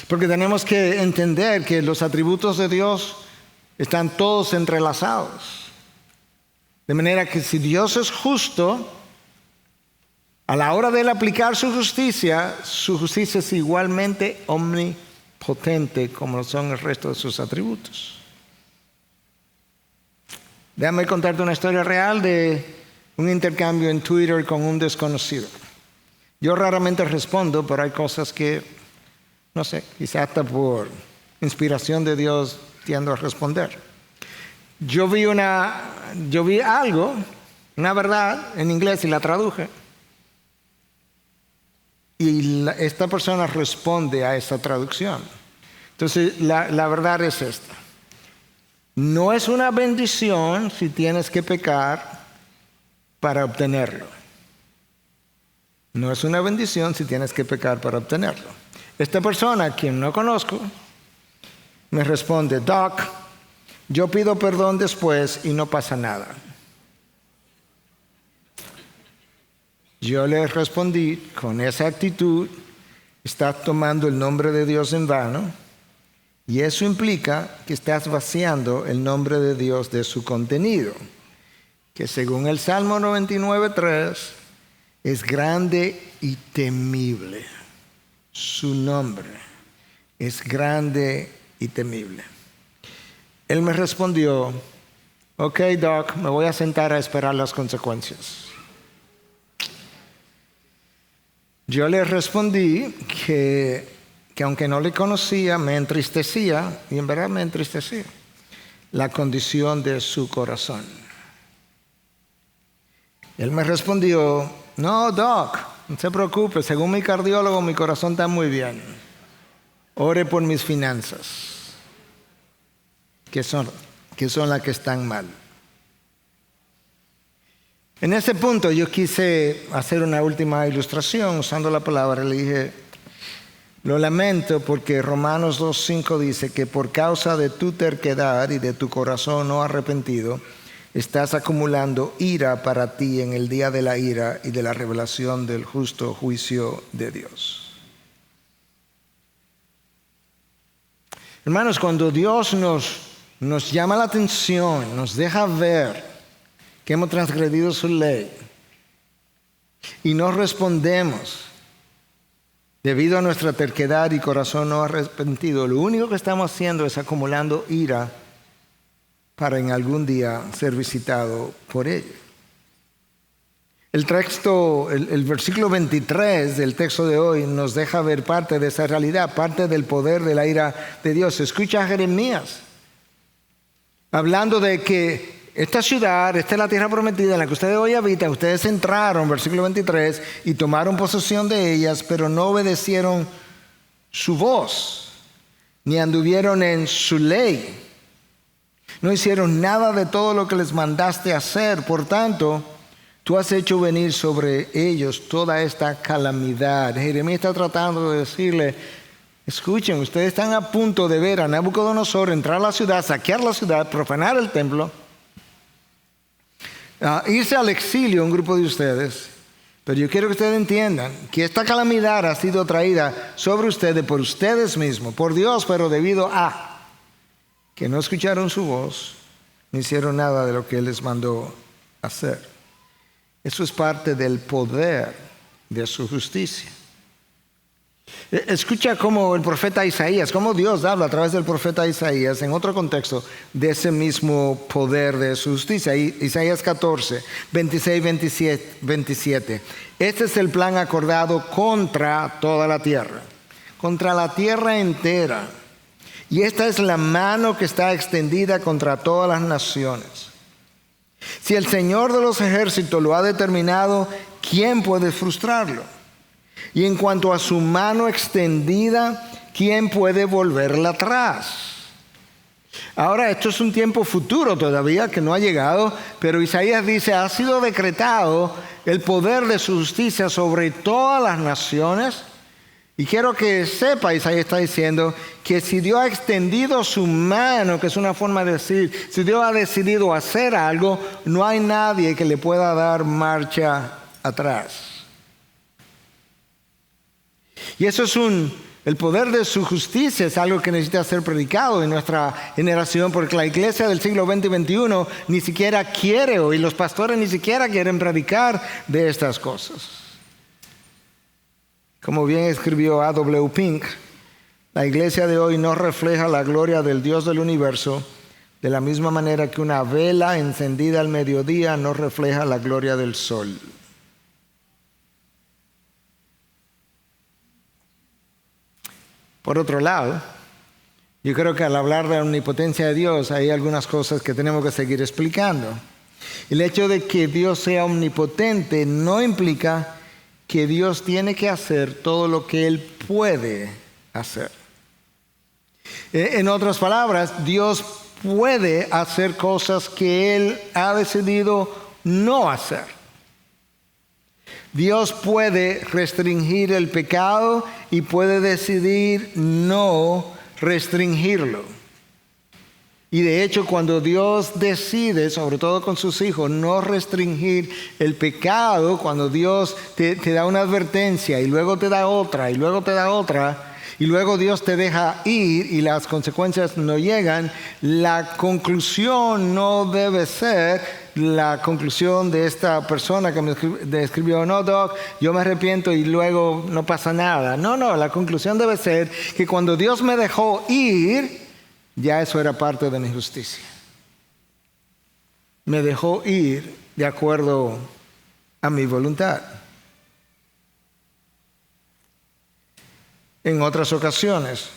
Speaker 1: Porque tenemos que entender que los atributos de Dios están todos entrelazados. De manera que si Dios es justo, a la hora de él aplicar su justicia es igualmente omnipotente como son el resto de sus atributos. Déjame contarte una historia real de un intercambio en Twitter con un desconocido. Yo raramente respondo, pero hay cosas que, no sé, quizá hasta por inspiración de Dios tiendo a responder. Yo vi algo, una verdad en inglés y la traduje. Y esta persona responde a esa traducción. Entonces, la verdad es esta. No es una bendición si tienes que pecar para obtenerlo. No es una bendición si tienes que pecar para obtenerlo. Esta persona, a quien no conozco, me responde: Doc, yo pido perdón después y no pasa nada. Yo le respondí con esa actitud: estás tomando el nombre de Dios en vano, y eso implica que estás vaciando el nombre de Dios de su contenido, que según el Salmo 99:3 es grande y temible. Su nombre es grande y temible. Él me respondió: ok, Doc, me voy a sentar a esperar las consecuencias. Yo le respondí que aunque no le conocía, me entristecía, y en verdad me entristecía, la condición de su corazón. Él me respondió: no, Doc, no se preocupe, según mi cardiólogo, mi corazón está muy bien. Ore por mis finanzas, que son las que están mal. En ese punto yo quise hacer una última ilustración usando la palabra. Le dije: lo lamento porque Romanos 2:5 dice que por causa de tu terquedad y de tu corazón no arrepentido, estás acumulando ira para ti en el día de la ira y de la revelación del justo juicio de Dios. Hermanos, cuando Dios nos llama la atención, nos deja ver que hemos transgredido su ley y no respondemos debido a nuestra terquedad y corazón no arrepentido, lo único que estamos haciendo es acumulando ira para en algún día ser visitado por ella. El versículo 23 del texto de hoy nos deja ver parte de esa realidad, parte del poder de la ira de Dios. Escucha a Jeremías hablando de que esta ciudad, esta es la tierra prometida en la que ustedes hoy habitan. Ustedes entraron, versículo 23, y tomaron posesión de ellas, pero no obedecieron su voz, ni anduvieron en su ley. No hicieron nada de todo lo que les mandaste hacer. Por tanto, tú has hecho venir sobre ellos toda esta calamidad. Jeremías está tratando de decirle: escuchen, ustedes están a punto de ver a Nabucodonosor entrar a la ciudad, saquear la ciudad, profanar el templo, irse al exilio un grupo de ustedes. Pero yo quiero que ustedes entiendan que esta calamidad ha sido traída sobre ustedes por ustedes mismos, por Dios, pero debido a que no escucharon su voz, no hicieron nada de lo que Él les mandó hacer. Eso es parte del poder de su justicia. Escucha cómo el profeta Isaías, cómo Dios habla a través del profeta Isaías en otro contexto de ese mismo poder de su justicia. Isaías 14, 26, 27. Este es el plan acordado contra toda la tierra, contra la tierra entera. Y esta es la mano que está extendida contra todas las naciones. Si el Señor de los ejércitos lo ha determinado, ¿quién puede frustrarlo? Y en cuanto a su mano extendida, ¿quién puede volverla atrás? Ahora, esto es un tiempo futuro todavía que no ha llegado, pero Isaías dice: ha sido decretado el poder de su justicia sobre todas las naciones Y quiero que sepáis, ahí está diciendo, que si Dios ha extendido su mano, que es una forma de decir, si Dios ha decidido hacer algo, no hay nadie que le pueda dar marcha atrás. Y eso es el poder de su justicia, es algo que necesita ser predicado en nuestra generación, porque la iglesia del siglo XX y XXI ni siquiera quiere, y los pastores ni siquiera quieren predicar de estas cosas. Como bien escribió A.W. Pink, la iglesia de hoy no refleja la gloria del Dios del universo de la misma manera que una vela encendida al mediodía no refleja la gloria del sol. Por otro lado, yo creo que al hablar de la omnipotencia de Dios hay algunas cosas que tenemos que seguir explicando. El hecho de que Dios sea omnipotente no implica que Dios tiene que hacer todo lo que Él puede hacer. En otras palabras, Dios puede hacer cosas que Él ha decidido no hacer. Dios puede restringir el pecado y puede decidir no restringirlo. Y de hecho, cuando Dios decide, sobre todo con sus hijos, no restringir el pecado, cuando Dios te da una advertencia y luego te da otra y luego te da otra, y luego Dios te deja ir y las consecuencias no llegan, la conclusión no debe ser la conclusión de esta persona que me escribió, no, Doc, yo me arrepiento y luego no pasa nada. No, la conclusión debe ser que cuando Dios me dejó ir, ya eso era parte de mi justicia. Me dejó ir de acuerdo a mi voluntad. En otras ocasiones,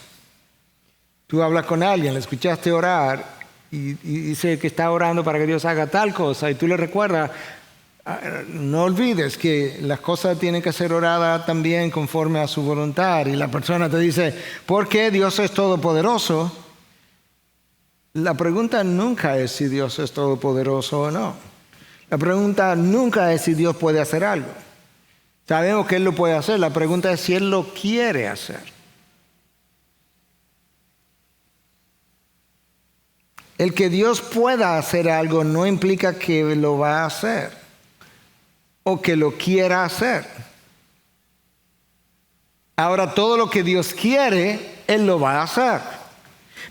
Speaker 1: tú hablas con alguien, le escuchaste orar y dice que está orando para que Dios haga tal cosa y tú le recuerdas, no olvides que las cosas tienen que ser oradas también conforme a su voluntad. Y la persona te dice, ¿por qué Dios es todopoderoso? La pregunta nunca es si Dios es todopoderoso o no. La pregunta nunca es si Dios puede hacer algo. Sabemos que Él lo puede hacer. La pregunta es si Él lo quiere hacer. El que Dios pueda hacer algo no implica que lo va a hacer o que lo quiera hacer. Ahora, todo lo que Dios quiere, Él lo va a hacer.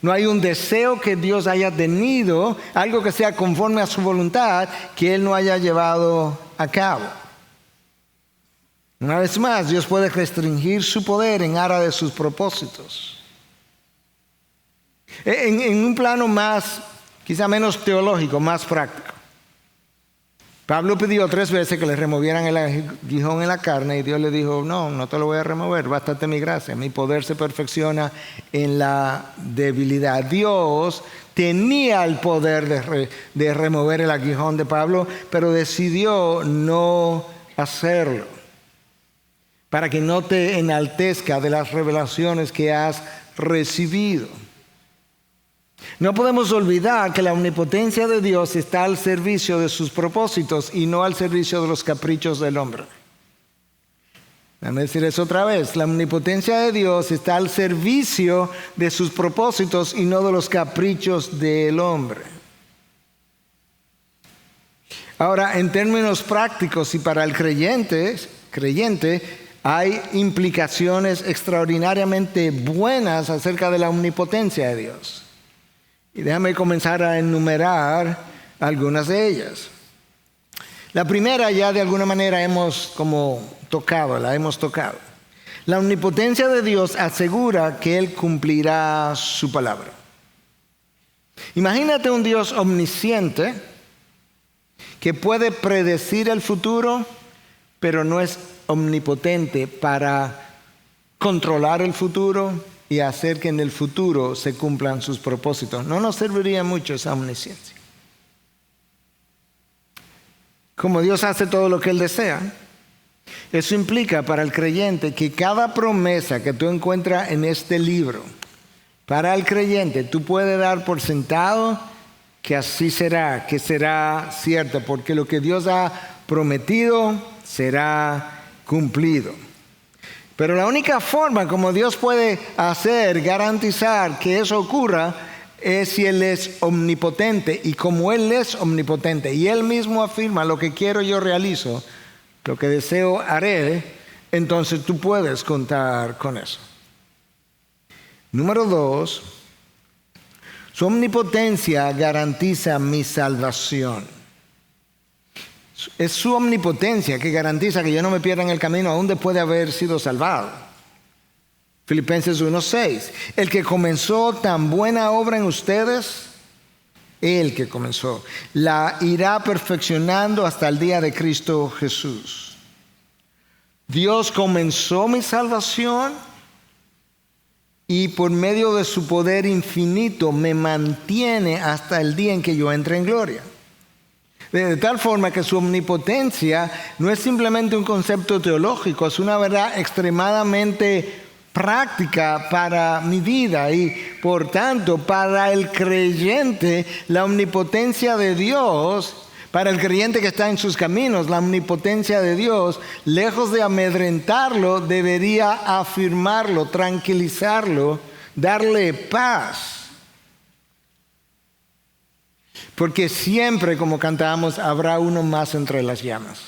Speaker 1: No hay un deseo que Dios haya tenido, algo que sea conforme a su voluntad, que Él no haya llevado a cabo. Una vez más, Dios puede restringir su poder en aras de sus propósitos. En un plano más, quizá menos teológico, más práctico. Pablo pidió 3 veces que le removieran el aguijón en la carne y Dios le dijo, no te lo voy a remover, bástate mi gracia, mi poder se perfecciona en la debilidad. Dios tenía el poder de remover el aguijón de Pablo, pero decidió no hacerlo, para que no te enaltezca de las revelaciones que has recibido. No podemos olvidar que la omnipotencia de Dios está al servicio de sus propósitos y no al servicio de los caprichos del hombre. Déjame decir eso otra vez. La omnipotencia de Dios está al servicio de sus propósitos y no de los caprichos del hombre. Ahora, en términos prácticos y para el creyente, hay implicaciones extraordinariamente buenas acerca de la omnipotencia de Dios. Y déjame comenzar a enumerar algunas de ellas. La primera ya de alguna manera hemos tocado. La omnipotencia de Dios asegura que Él cumplirá su palabra. Imagínate un Dios omnisciente que puede predecir el futuro, pero no es omnipotente para controlar el futuro y hacer que en el futuro se cumplan sus propósitos. No nos serviría mucho esa omnisciencia. Como Dios hace todo lo que Él desea, eso implica para el creyente que cada promesa que tú encuentras en este libro, para el creyente tú puedes dar por sentado que así será, que será cierto, porque lo que Dios ha prometido será cumplido. Pero la única forma como Dios puede garantizar que eso ocurra, es si Él es omnipotente. Y como Él es omnipotente, y Él mismo afirma: lo que quiero yo realizo, lo que deseo haré, entonces tú puedes contar con eso. Número 2, su omnipotencia garantiza mi salvación. Es su omnipotencia que garantiza que yo no me pierda en el camino aún después de haber sido salvado. Filipenses 1:6. El que comenzó tan buena obra en ustedes, el que comenzó, la irá perfeccionando hasta el día de Cristo Jesús. Dios comenzó mi salvación y por medio de su poder infinito me mantiene hasta el día en que yo entre en gloria. De tal forma que su omnipotencia no es simplemente un concepto teológico, es una verdad extremadamente práctica para mi vida. Y por tanto, para el creyente, la omnipotencia de Dios, para el creyente que está en sus caminos, la omnipotencia de Dios, lejos de amedrentarlo, debería afirmarlo, tranquilizarlo, darle paz. Porque siempre, como cantábamos, habrá uno más entre las llamas.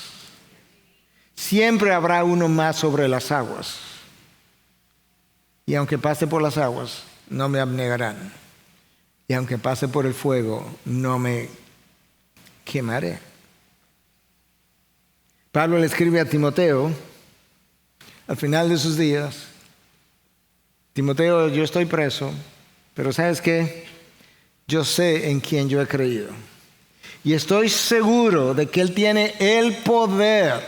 Speaker 1: Siempre habrá uno más sobre las aguas. Y aunque pase por las aguas, no me abnegarán. Y aunque pase por el fuego, no me quemaré. Pablo le escribe a Timoteo, al final de sus días: Timoteo, yo estoy preso, pero ¿sabes qué? Yo sé en quién yo he creído. Y estoy seguro de que Él tiene el poder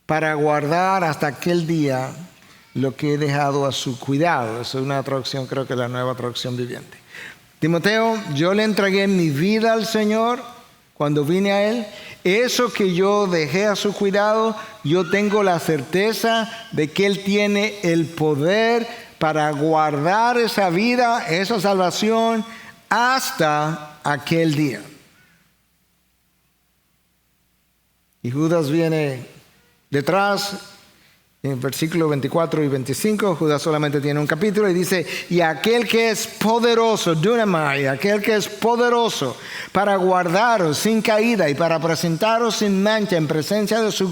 Speaker 1: para guardar hasta aquel día lo que he dejado a su cuidado. Esa es una traducción, creo que la Nueva Traducción Viviente. Timoteo, yo le entregué mi vida al Señor cuando vine a Él. Eso que yo dejé a su cuidado, yo tengo la certeza de que Él tiene el poder para guardar esa vida, esa salvación, hasta aquel día. Y Judas viene detrás. En versículos 24 y 25, Judas solamente tiene un capítulo y dice: y aquel que es poderoso, dunamai, aquel que es poderoso para guardaros sin caída y para presentaros sin mancha en presencia de su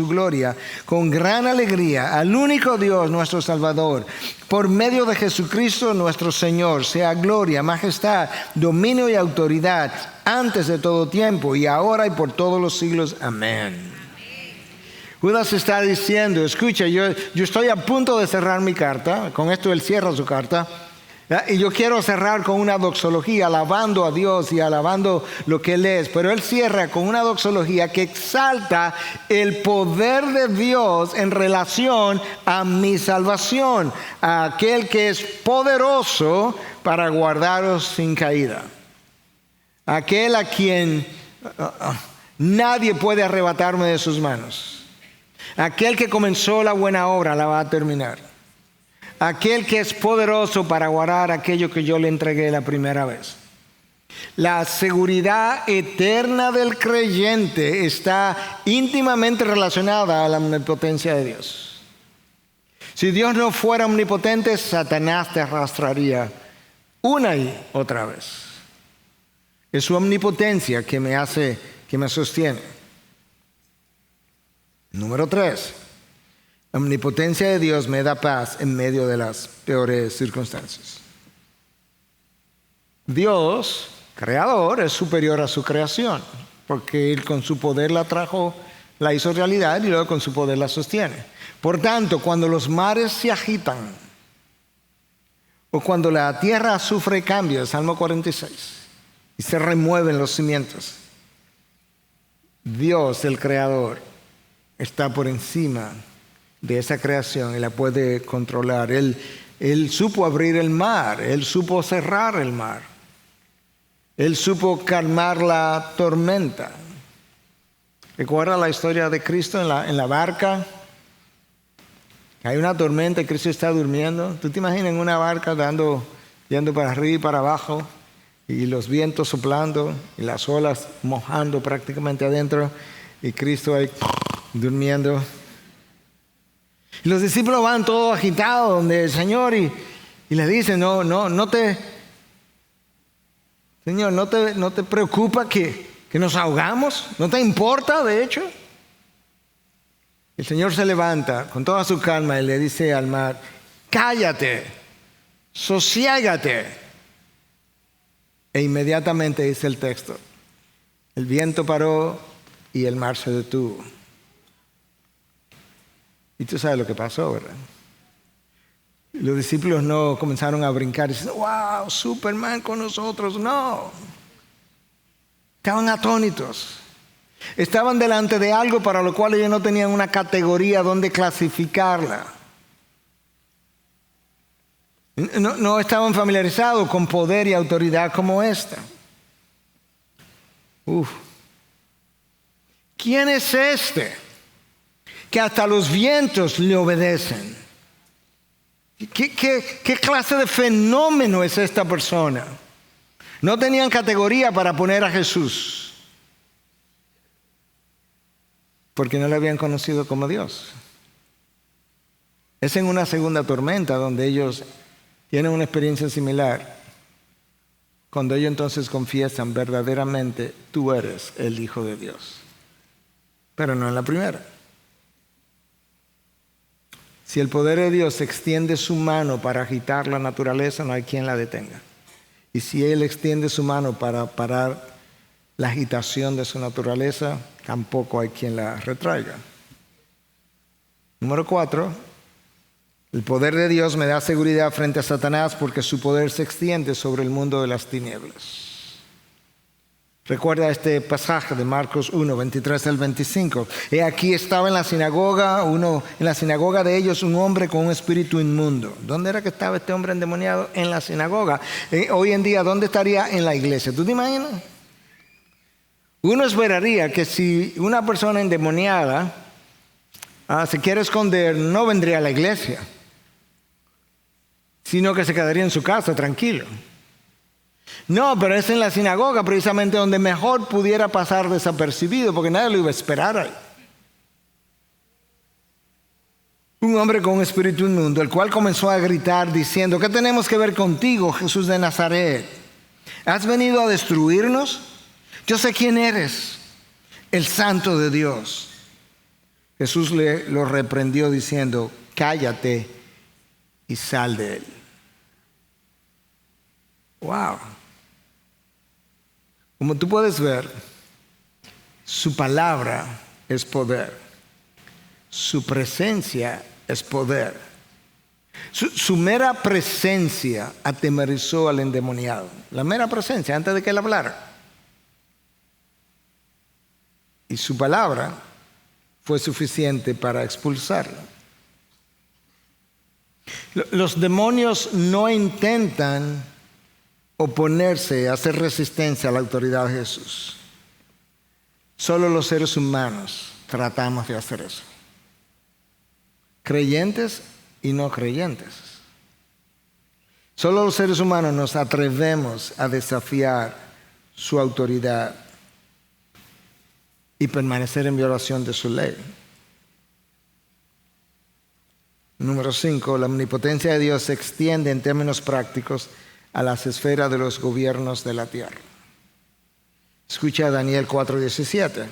Speaker 1: gloria, con gran alegría, al único Dios nuestro Salvador, por medio de Jesucristo nuestro Señor, sea gloria, majestad, dominio y autoridad, antes de todo tiempo y ahora y por todos los siglos. Amén. Judas está diciendo: escucha, yo estoy a punto de cerrar mi carta. Con esto él cierra su carta. Y yo quiero cerrar con una doxología, alabando a Dios y alabando lo que Él es. Pero él cierra con una doxología que exalta el poder de Dios en relación a mi salvación. A aquel que es poderoso para guardaros sin caída. Aquel a quien nadie puede arrebatarme de sus manos. Aquel que comenzó la buena obra la va a terminar. Aquel que es poderoso para guardar aquello que yo le entregué la primera vez. La seguridad eterna del creyente está íntimamente relacionada a la omnipotencia de Dios. Si Dios no fuera omnipotente, Satanás te arrastraría una y otra vez. Es su omnipotencia que me sostiene. Número 3, la omnipotencia de Dios me da paz en medio de las peores circunstancias. Dios, creador, es superior a su creación, porque Él con su poder la trajo, la hizo realidad y luego con su poder la sostiene. Por tanto, cuando los mares se agitan o cuando la tierra sufre cambios, Salmo 46, y se remueven los cimientos, Dios, el creador, está por encima de esa creación y la puede controlar. Él supo abrir el mar, Él supo cerrar el mar, Él supo calmar la tormenta. ¿Recuerda la historia de Cristo en la barca? Hay una tormenta y Cristo está durmiendo. ¿Tú te imaginas en una barca yendo para arriba y para abajo y los vientos soplando y las olas mojando prácticamente adentro y Cristo ahí durmiendo? Los discípulos van todos agitados donde el Señor y le dicen, Señor, ¿no te preocupa que nos ahogamos? ¿No te importa, de hecho? El Señor se levanta con toda su calma y le dice al mar, cállate, sosiégate. E inmediatamente dice el texto, el viento paró y el mar se detuvo. Y tú sabes lo que pasó, ¿verdad? Los discípulos no comenzaron a brincar diciendo, wow, Superman con nosotros. No. Estaban atónitos. Estaban delante de algo para lo cual ellos no tenían una categoría donde clasificarla. No estaban familiarizados con poder y autoridad como esta. ¿Quién es este que hasta los vientos le obedecen? ¿Qué clase de fenómeno es esta persona? No tenían categoría para poner a Jesús, porque no le habían conocido como Dios. Es en una segunda tormenta donde ellos tienen una experiencia similar, cuando ellos entonces confiesan verdaderamente, tú eres el Hijo de Dios. Pero no en la primera. Si el poder de Dios extiende su mano para agitar la naturaleza, no hay quien la detenga. Y si Él extiende su mano para parar la agitación de su naturaleza, tampoco hay quien la retraiga. Número 4, el poder de Dios me da seguridad frente a Satanás porque su poder se extiende sobre el mundo de las tinieblas. Recuerda este pasaje de Marcos 1, 23 al 25. He aquí estaba en la sinagoga de ellos un hombre con un espíritu inmundo. ¿Dónde era que estaba este hombre endemoniado? En la sinagoga. Hoy en día, ¿dónde estaría? En la iglesia. ¿Tú te imaginas? Uno esperaría que si una persona endemoniada se quiere esconder, no vendría a la iglesia, sino que se quedaría en su casa tranquilo. No, pero es en la sinagoga precisamente donde mejor pudiera pasar desapercibido, porque nadie lo iba a esperar ahí. Un hombre con un espíritu inmundo, el cual comenzó a gritar diciendo, ¿qué tenemos que ver contigo, Jesús de Nazaret? ¿Has venido a destruirnos? Yo sé quién eres, el Santo de Dios. Jesús lo reprendió diciendo, cállate y sal de él. Wow. Como tú puedes ver, su palabra es poder. Su presencia es poder. Su mera presencia atemorizó al endemoniado. La mera presencia, antes de que él hablara. Y su palabra fue suficiente para expulsarlo. Los demonios no intentan oponerse, hacer resistencia a la autoridad de Jesús. Solo los seres humanos tratamos de hacer eso. Creyentes y no creyentes. Solo los seres humanos nos atrevemos a desafiar su autoridad y permanecer en violación de su ley. Número 5, la omnipotencia de Dios se extiende en términos prácticos a las esferas de los gobiernos de la tierra. Escucha Daniel 4:17.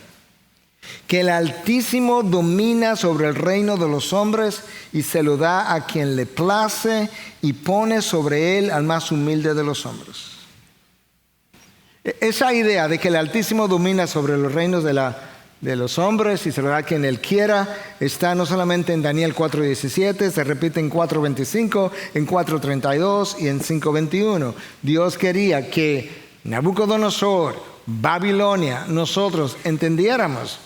Speaker 1: Que el Altísimo domina sobre el reino de los hombres y se lo da a quien le place y pone sobre él al más humilde de los hombres. Esa idea de que el Altísimo domina sobre los reinos de los hombres y se lo da a quien él quiera está no solamente en Daniel 4:17, se repite en 4:25, en 4:32 y en 5:21. Dios quería que Nabucodonosor, Babilonia, nosotros entendiéramos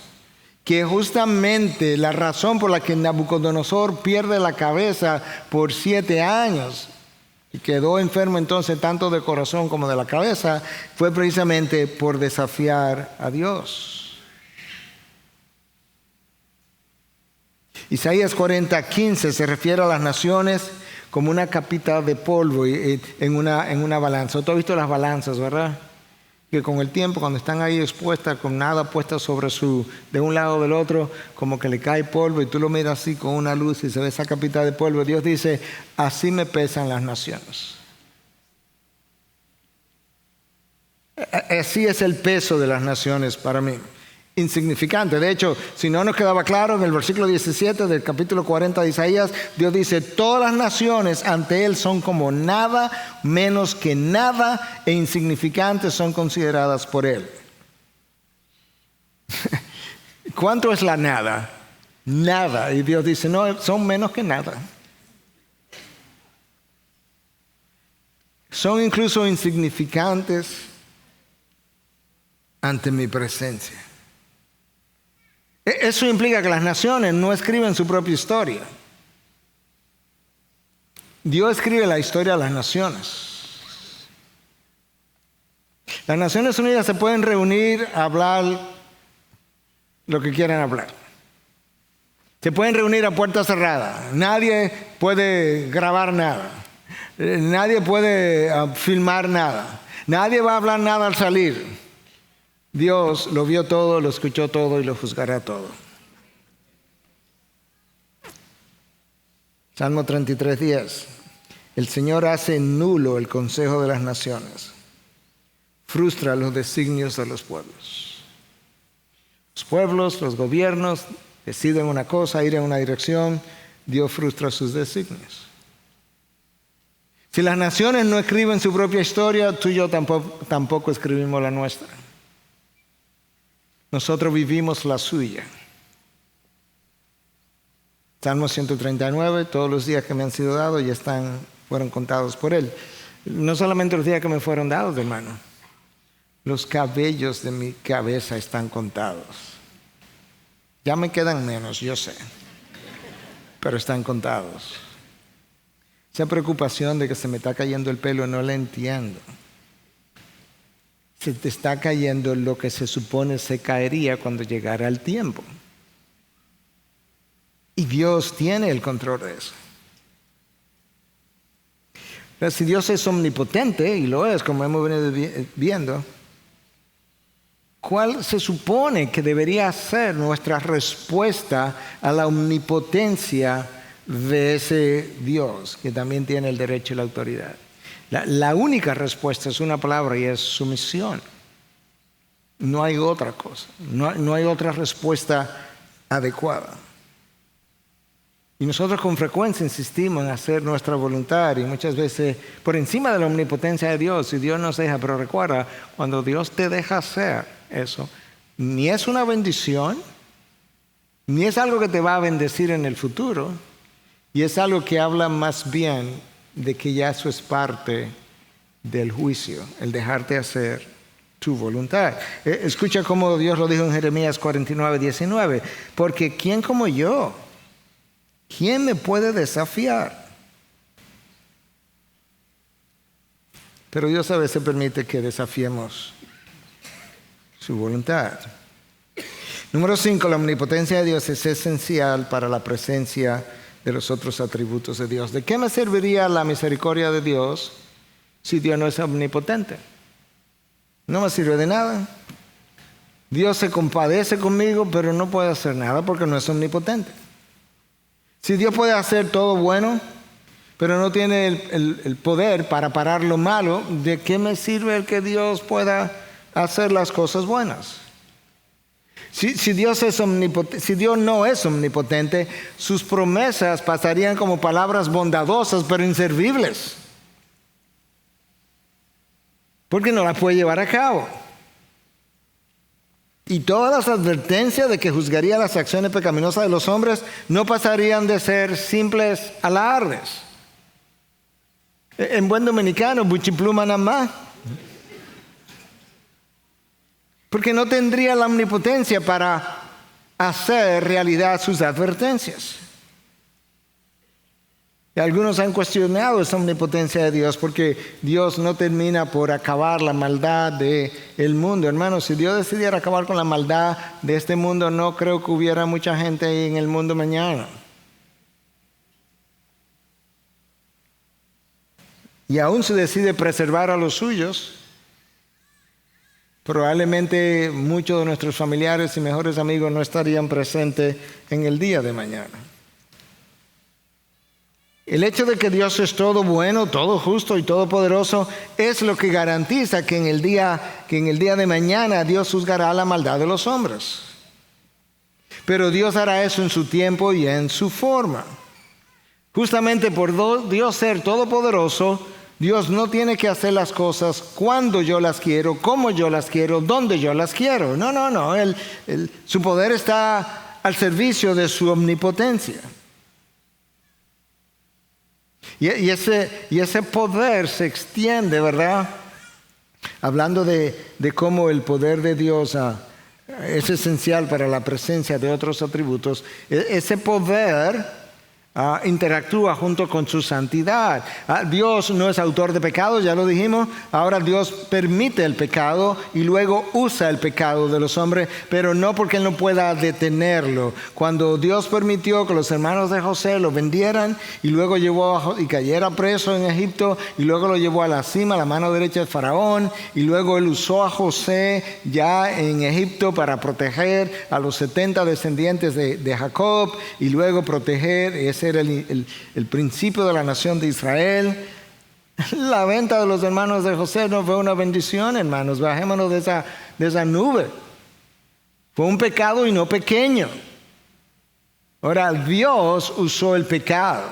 Speaker 1: que justamente la razón por la que Nabucodonosor pierde la cabeza por 7 años y quedó enfermo entonces tanto de corazón como de la cabeza fue precisamente por desafiar a Dios. Isaías 40:15 se refiere a las naciones como una capita de polvo en una balanza. ¿Tú has visto las balanzas, verdad? que con el tiempo, cuando están ahí expuestas, con nada puesta de un lado o del otro, como que le cae polvo y tú lo miras así con una luz y se ve esa capita de polvo. Dios dice, así me pesan las naciones. Así es el peso de las naciones para mí. Insignificante. De hecho, si no nos quedaba claro, en el versículo 17 del capítulo 40 de Isaías, Dios dice, todas las naciones ante Él son como nada, menos que nada, e insignificantes son consideradas por Él. ¿Cuánto es la nada? Nada. Y Dios dice, no, son menos que nada. Son incluso insignificantes ante mi presencia. Eso implica que las naciones no escriben su propia historia. Dios escribe la historia de las naciones. Las Naciones Unidas se pueden reunir a hablar lo que quieran hablar. Se pueden reunir a puerta cerrada. Nadie puede grabar nada. Nadie puede filmar nada. Nadie va a hablar nada al salir. Dios lo vio todo, lo escuchó todo y lo juzgará todo. Salmo 33:10. El Señor hace nulo el consejo de las naciones. Frustra los designios de los pueblos. Los pueblos, los gobiernos deciden una cosa, ir en una dirección. Dios frustra sus designios. Si las naciones no escriben su propia historia, tú y yo tampoco escribimos la nuestra. Nosotros vivimos la suya. Salmo 139, todos los días que me han sido dados ya fueron contados por Él. No solamente los días que me fueron dados, hermano. Los cabellos de mi cabeza están contados. Ya me quedan menos, yo sé. Pero están contados. Esa preocupación de que se me está cayendo el pelo no la entiendo. Se te está cayendo lo que se supone se caería cuando llegara el tiempo. Y Dios tiene el control de eso. Pero si Dios es omnipotente, y lo es, como hemos venido viendo, ¿cuál se supone que debería ser nuestra respuesta a la omnipotencia de ese Dios que también tiene el derecho y la autoridad? La única respuesta es una palabra y es sumisión. No hay otra cosa. No hay otra respuesta adecuada. Y nosotros con frecuencia insistimos en hacer nuestra voluntad y muchas veces por encima de la omnipotencia de Dios, y Dios nos deja, pero recuerda, cuando Dios te deja hacer eso, ni es una bendición, ni es algo que te va a bendecir en el futuro, y es algo que habla más bien de que ya eso es parte del juicio, el dejarte hacer tu voluntad. Escucha cómo Dios lo dijo en Jeremías 49:19, porque ¿quién como yo? ¿Quién me puede desafiar? Pero Dios a veces permite que desafiemos su voluntad. Número 5, la omnipotencia de Dios es esencial para la presencia de los otros atributos de Dios. ¿De qué me serviría la misericordia de Dios si Dios no es omnipotente? No me sirve de nada. Dios se compadece conmigo, pero no puede hacer nada porque no es omnipotente. Si Dios puede hacer todo bueno, pero no tiene el poder para parar lo malo, ¿de qué me sirve el que Dios pueda hacer las cosas buenas? Si Dios no es omnipotente, sus promesas pasarían como palabras bondadosas, pero inservibles. Porque no las puede llevar a cabo. Y todas las advertencias de que juzgaría las acciones pecaminosas de los hombres no pasarían de ser simples alardes. En buen dominicano, buchipluma nada más. Porque no tendría la omnipotencia para hacer realidad sus advertencias. Y algunos han cuestionado esa omnipotencia de Dios porque Dios no termina por acabar la maldad del mundo. Hermanos, si Dios decidiera acabar con la maldad de este mundo, no creo que hubiera mucha gente ahí en el mundo mañana. Y aún se decide preservar a los suyos. probablemente muchos de nuestros familiares y mejores amigos no estarían presentes en el día de mañana. El hecho de que Dios es todo bueno, todo justo y todopoderoso es lo que garantiza que en el día de mañana Dios juzgará la maldad de los hombres. Pero Dios hará eso en su tiempo y en su forma. Justamente por Dios ser todopoderoso, Dios no tiene que hacer las cosas cuando yo las quiero, cómo yo las quiero, dónde yo las quiero. No. Su poder está al servicio de su omnipotencia. Y ese poder se extiende, ¿verdad? Hablando de cómo el poder de Dios es esencial para la presencia de otros atributos. Ese poder interactúa junto con su santidad. Dios no es autor de pecado, ya lo dijimos. Ahora Dios permite el pecado y luego usa el pecado de los hombres, pero no porque Él no pueda detenerlo. Cuando Dios permitió que los hermanos de José lo vendieran y luego y cayera preso en Egipto y luego lo llevó a la cima, a la mano derecha de Faraón, y luego Él usó a José ya en Egipto para proteger a los 70 descendientes de Jacob y luego proteger, ese era el principio de la nación de Israel. La venta de los hermanos de José no fue una bendición, hermanos. Bajémonos de esa nube. Fue un pecado y no pequeño. Ahora, Dios usó el pecado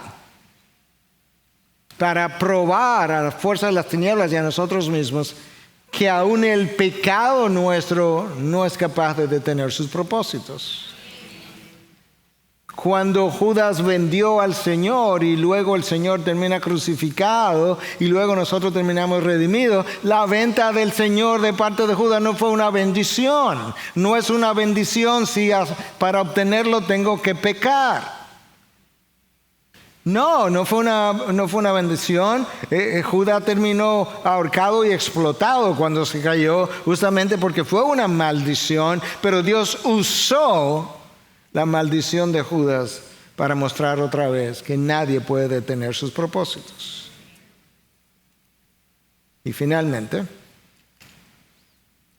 Speaker 1: para probar a la fuerza de las tinieblas y a nosotros mismos que aún el pecado nuestro no es capaz de detener sus propósitos. Cuando Judas vendió al Señor y luego el Señor termina crucificado y luego nosotros terminamos redimidos, la venta del Señor de parte de Judas no fue una bendición. No es una bendición si para obtenerlo tengo que pecar. No fue una bendición. Judas terminó ahorcado y explotado cuando se cayó, justamente porque fue una maldición, pero Dios usó la maldición de Judas para mostrar otra vez que nadie puede detener sus propósitos. Y finalmente,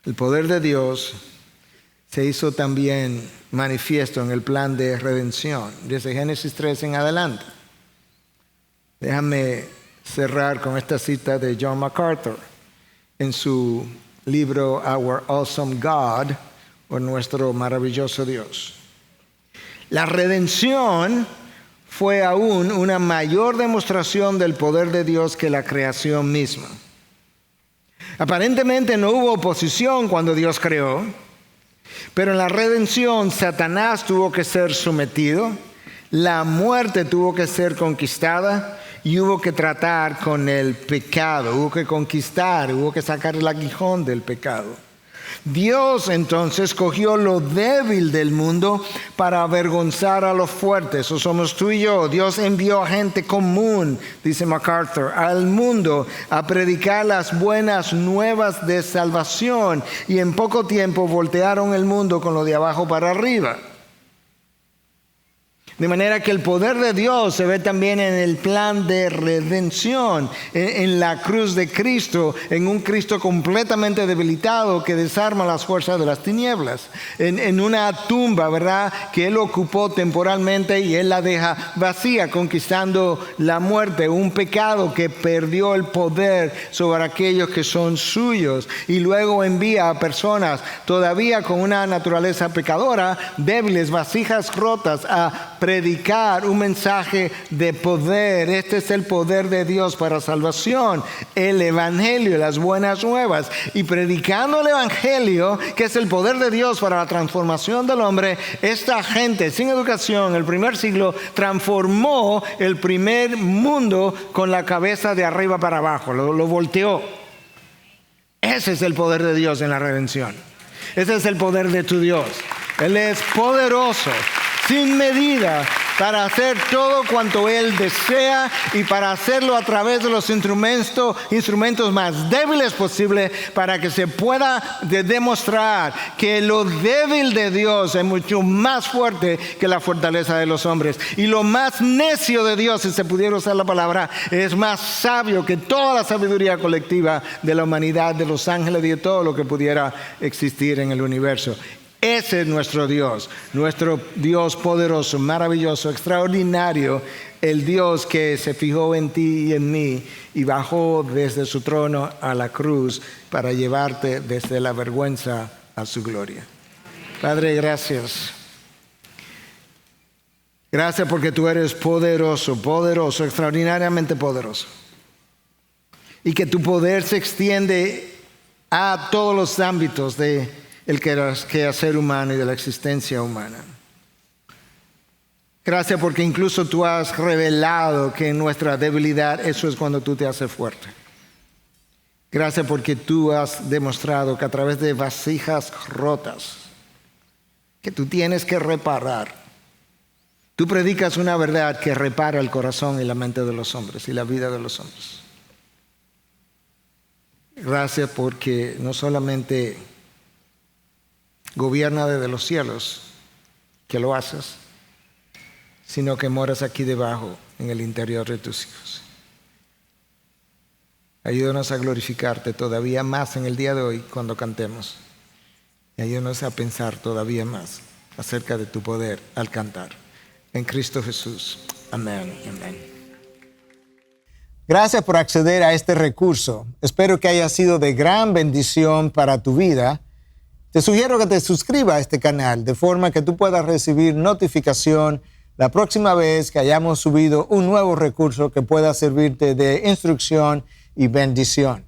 Speaker 1: el poder de Dios se hizo también manifiesto en el plan de redención, desde Génesis 3 en adelante. Déjame cerrar con esta cita de John MacArthur en su libro Our Awesome God, o Nuestro Maravilloso Dios. La redención fue aún una mayor demostración del poder de Dios que la creación misma. Aparentemente no hubo oposición cuando Dios creó, pero en la redención Satanás tuvo que ser sometido, la muerte tuvo que ser conquistada y hubo que tratar con el pecado, hubo que conquistar, hubo que sacar el aguijón del pecado. Dios entonces cogió lo débil del mundo para avergonzar a los fuertes. Eso somos tú y yo. Dios envió a gente común, dice MacArthur, al mundo a predicar las buenas nuevas de salvación, y en poco tiempo voltearon el mundo con lo de abajo para arriba. De manera que el poder de Dios se ve también en el plan de redención, en la cruz de Cristo, en un Cristo completamente debilitado que desarma las fuerzas de las tinieblas, en una tumba, ¿verdad?, que Él ocupó temporalmente y Él la deja vacía, conquistando la muerte, un pecado que perdió el poder sobre aquellos que son suyos, y luego envía a personas todavía con una naturaleza pecadora, débiles, vasijas rotas, a predicar un mensaje de poder. Este es el poder de Dios para salvación, el evangelio, las buenas nuevas. Y predicando el evangelio, que es el poder de Dios para la transformación del hombre, esta gente sin educación, el primer siglo, transformó el primer mundo con la cabeza de arriba para abajo, lo volteó. Ese es el poder de Dios en la redención. Ese es el poder de tu Dios. Él es poderoso, sin medida, para hacer todo cuanto Él desea y para hacerlo a través de los instrumentos más débiles posible, para que se pueda demostrar que lo débil de Dios es mucho más fuerte que la fortaleza de los hombres. Y lo más necio de Dios, si se pudiera usar la palabra, es más sabio que toda la sabiduría colectiva de la humanidad, de los ángeles y de todo lo que pudiera existir en el universo. Ese es nuestro Dios poderoso, maravilloso, extraordinario, el Dios que se fijó en ti y en mí y bajó desde su trono a la cruz para llevarte desde la vergüenza a su gloria. Padre, gracias. Gracias porque tú eres poderoso, extraordinariamente poderoso. Y que tu poder se extiende a todos los ámbitos del quehacer humano y de la existencia humana. Gracias porque incluso tú has revelado que en nuestra debilidad eso es cuando tú te haces fuerte. Gracias porque tú has demostrado que a través de vasijas rotas que tú tienes que reparar, tú predicas una verdad que repara el corazón y la mente de los hombres y la vida de los hombres. Gracias porque no solamente gobierna desde los cielos, que lo haces, sino que moras aquí debajo, en el interior de tus hijos. Ayúdanos a glorificarte todavía más en el día de hoy cuando cantemos. Y ayúdanos a pensar todavía más acerca de tu poder al cantar. En Cristo Jesús. Amén. Amén. Gracias por acceder a este recurso. Espero que haya sido de gran bendición para tu vida. Te sugiero que te suscribas a este canal de forma que tú puedas recibir notificación la próxima vez que hayamos subido un nuevo recurso que pueda servirte de instrucción y bendición.